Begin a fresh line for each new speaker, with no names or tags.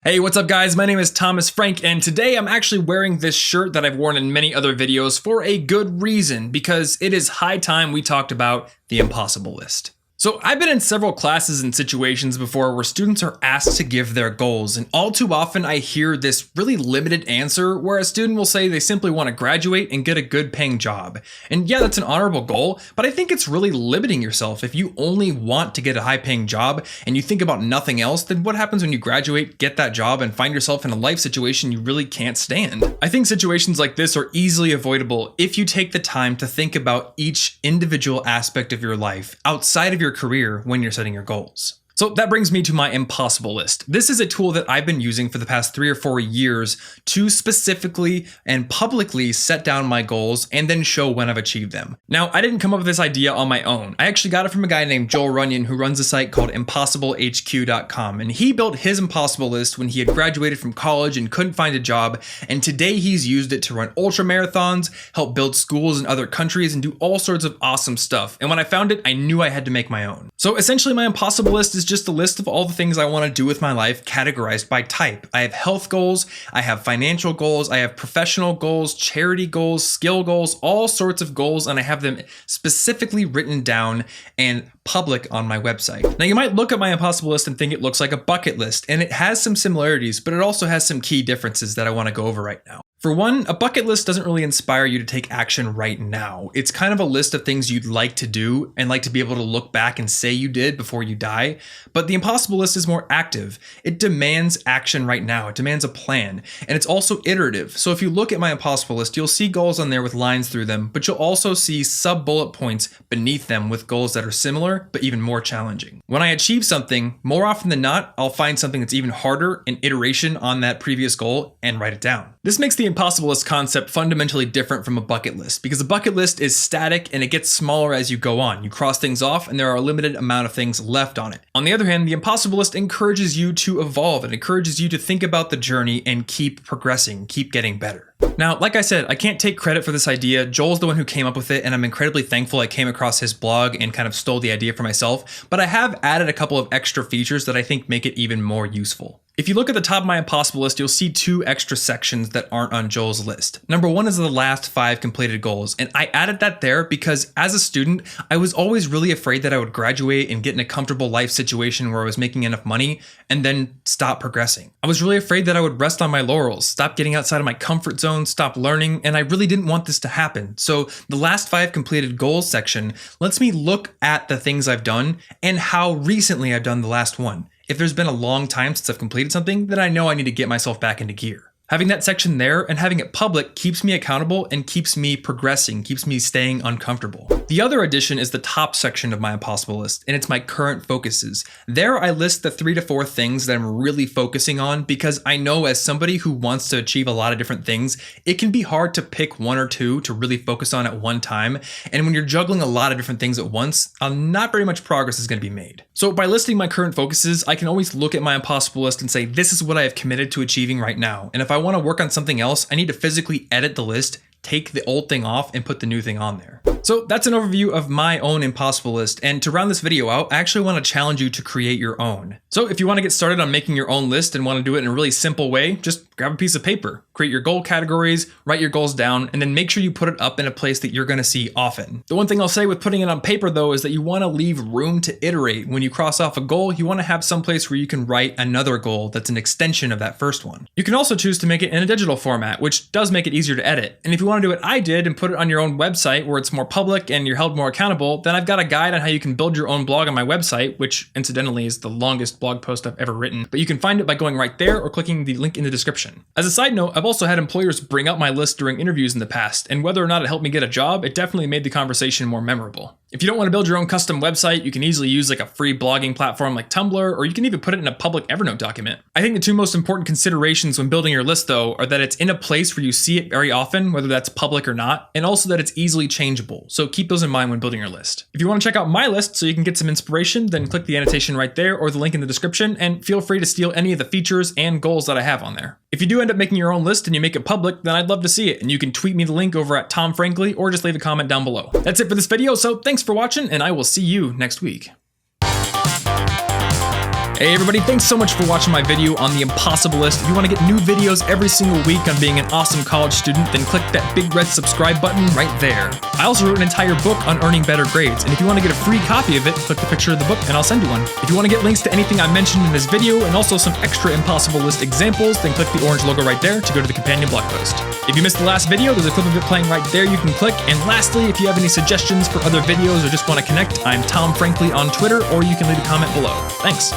Hey, what's up guys? My name is Thomas Frank, and today I'm actually wearing this shirt that I've worn in many other videos for a good reason, because it is high time we talked about the impossible list. So I've been in several classes and situations before where students are asked to give their goals, and all too often I hear this really limited answer where a student will say they simply want to graduate and get a good paying job. And yeah, that's an honorable goal, but I think it's really limiting yourself. If you only want to get a high paying job and you think about nothing else, then what happens when you graduate, get that job, and find yourself in a life situation you really can't stand? I think situations like this are easily avoidable if you take the time to think about each individual aspect of your life outside of your career when you're setting your goals. So that brings me to my impossible list. This is a tool that I've been using for the past 3 or 4 years to specifically and publicly set down my goals and then show when I've achieved them. Now, I didn't come up with this idea on my own. I actually got it from a guy named Joel Runyon who runs a site called ImpossibleHQ.com, and he built his impossible list when he had graduated from college and couldn't find a job, and today he's used it to run ultra marathons, help build schools in other countries, and do all sorts of awesome stuff. And when I found it, I knew I had to make my own. So essentially my impossible list is just a list of all the things I want to do with my life categorized by type. I have health goals, I have financial goals, I have professional goals, charity goals, skill goals, all sorts of goals, and I have them specifically written down and public on my website. Now you might look at my impossible list and think it looks like a bucket list, and it has some similarities, but it also has some key differences that I want to go over right now. For one, a bucket list doesn't really inspire you to take action right now. It's kind of a list of things you'd like to do and like to be able to look back and say you did before you die. But the impossible list is more active. It demands action right now. It demands a plan. And it's also iterative. So if you look at my impossible list, you'll see goals on there with lines through them, but you'll also see sub-bullet points beneath them with goals that are similar, but even more challenging. When I achieve something, more often than not, I'll find something that's even harder, an iteration on that previous goal, and write it down. This makes the impossible list concept fundamentally different from a bucket list, because a bucket list is static and it gets smaller as you go on. You cross things off and there are a limited amount of things left on it. On the other hand, the impossible list encourages you to evolve. It encourages you to think about the journey and keep progressing, keep getting better. Now, like I said, I can't take credit for this idea. Joel's the one who came up with it, and I'm incredibly thankful I came across his blog and kind of stole the idea for myself, but I have added a couple of extra features that I think make it even more useful. If you look at the top of my impossible list, you'll see 2 extra sections that aren't on Joel's list. Number 1 is the last 5 completed goals, and I added that there because as a student, I was always really afraid that I would graduate and get in a comfortable life situation where I was making enough money and then stop progressing. I was really afraid that I would rest on my laurels, stop getting outside of my comfort zone, stop learning, and I really didn't want this to happen. So the last 5 completed goals section lets me look at the things I've done and how recently I've done the last one. If there's been a long time since I've completed something, then I know I need to get myself back into gear. Having that section there and having it public keeps me accountable and keeps me progressing, keeps me staying uncomfortable. The other addition is the top section of my impossible list, and it's my current focuses. There I list the 3 to 4 things that I'm really focusing on, because I know as somebody who wants to achieve a lot of different things, it can be hard to pick 1 or 2 to really focus on at one time. And when you're juggling a lot of different things at once, not very much progress is going to be made. So by listing my current focuses, I can always look at my impossible list and say, this is what I have committed to achieving right now. And if I want to work on something else, I need to physically edit the list, take the old thing off, and put the new thing on there. So that's an overview of my own impossible list, and to round this video out, I actually want to challenge you to create your own. So if you want to get started on making your own list and want to do it in a really simple way, just grab a piece of paper, create your goal categories, write your goals down, and then make sure you put it up in a place that you're going to see often. The one thing I'll say with putting it on paper though is that you want to leave room to iterate. When you cross off a goal, you want to have some place where you can write another goal that's an extension of that first one. You can also choose to make it in a digital format, which does make it easier to edit. And if you want to do what I did and put it on your own website where it's more public and you're held more accountable, then I've got a guide on how you can build your own blog on my website, which incidentally is the longest blog post I've ever written, but you can find it by going right there or clicking the link in the description. As a side note, I've also had employers bring up my list during interviews in the past, and whether or not it helped me get a job, it definitely made the conversation more memorable. If you don't want to build your own custom website, you can easily use like a free blogging platform like Tumblr, or you can even put it in a public Evernote document. I think the 2 most important considerations when building your list though are that it's in a place where you see it very often, whether that's public or not, and also that it's easily changeable. So keep those in mind when building your list. If you want to check out my list so you can get some inspiration, then click the annotation right there or the link in the description, and feel free to steal any of the features and goals that I have on there. If you do end up making your own list and you make it public, then I'd love to see it, and you can tweet me the link over at Tom Frankly or just leave a comment down below. That's it for this video, so thanks for watching, and I will see you next week. Hey everybody, thanks so much for watching my video on the Impossible List. If you want to get new videos every single week on being an awesome college student, then click that big red subscribe button right there. I also wrote an entire book on earning better grades, and if you want to get a free copy of it, click the picture of the book and I'll send you one. If you want to get links to anything I mentioned in this video and also some extra Impossible List examples, then click the orange logo right there to go to the companion blog post. If you missed the last video, there's a clip of it playing right there you can click. And lastly, if you have any suggestions for other videos or just want to connect, I'm Tom Frankly on Twitter, or you can leave a comment below. Thanks.